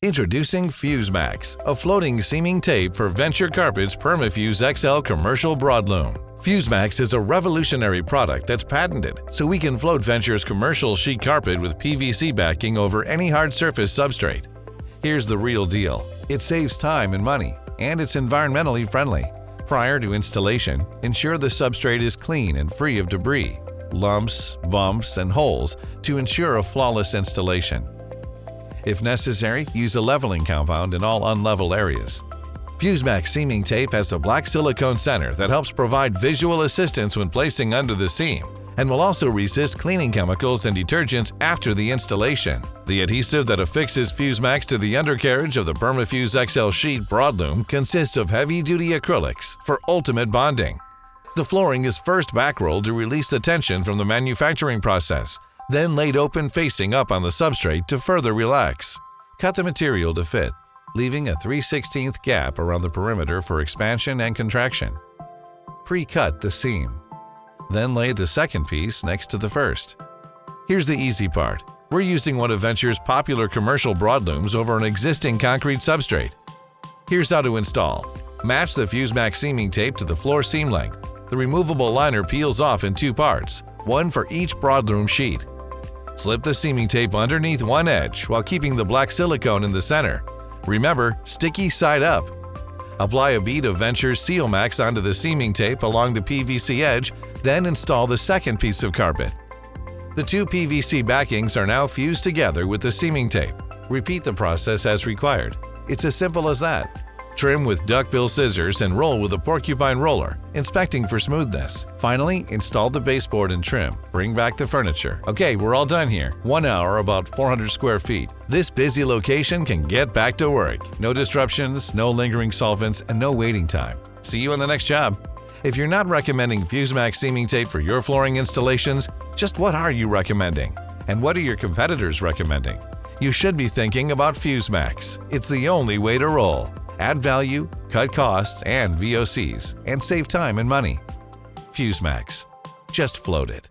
Introducing FuseMax, a floating seaming tape for Venture Carpet's PermaFuse XL commercial broadloom. FuseMax is a revolutionary product that's patented, so we can float Venture's commercial sheet carpet with PVC backing over any hard surface substrate. Here's the real deal. It saves time and money, and it's environmentally friendly. Prior to installation, ensure the substrate is clean and free of debris, lumps, bumps, and holes to ensure a flawless installation. If necessary, use a leveling compound in all unlevel areas. FuseMax seaming tape has a black silicone center that helps provide visual assistance when placing under the seam, and will also resist cleaning chemicals and detergents after the installation. The adhesive that affixes FuseMax to the undercarriage of the PermaFuse XL sheet broadloom consists of heavy-duty acrylics for ultimate bonding. The flooring is first backrolled to release the tension from the manufacturing process, then laid open facing up on the substrate to further relax. Cut the material to fit, leaving a 3/16 gap around the perimeter for expansion and contraction. Pre-cut the seam. Then lay the second piece next to the first. Here's the easy part. We're using one of Venture's popular commercial broadlooms over an existing concrete substrate. Here's how to install. Match the FuseMax seaming tape to the floor seam length. The removable liner peels off in 2 parts, one for each broadloom sheet. Slip the seaming tape underneath one edge while keeping the black silicone in the center. Remember, sticky side up. Apply a bead of Venture's Seal Max onto the seaming tape along the PVC edge, then install the second piece of carpet. The 2 PVC backings are now fused together with the seaming tape. Repeat the process as required. It's as simple as that. Trim with duckbill scissors and roll with a porcupine roller, inspecting for smoothness. Finally, install the baseboard and trim. Bring back the furniture. Okay, we're all done here. 1 hour, about 400 square feet. This busy location can get back to work. No disruptions, no lingering solvents, and no waiting time. See you on the next job. If you're not recommending FuseMax seaming tape for your flooring installations, just what are you recommending? And what are your competitors recommending? You should be thinking about FuseMax. It's the only way to roll. Add value, cut costs and VOCs, and save time and money. FuseMax. Just float it.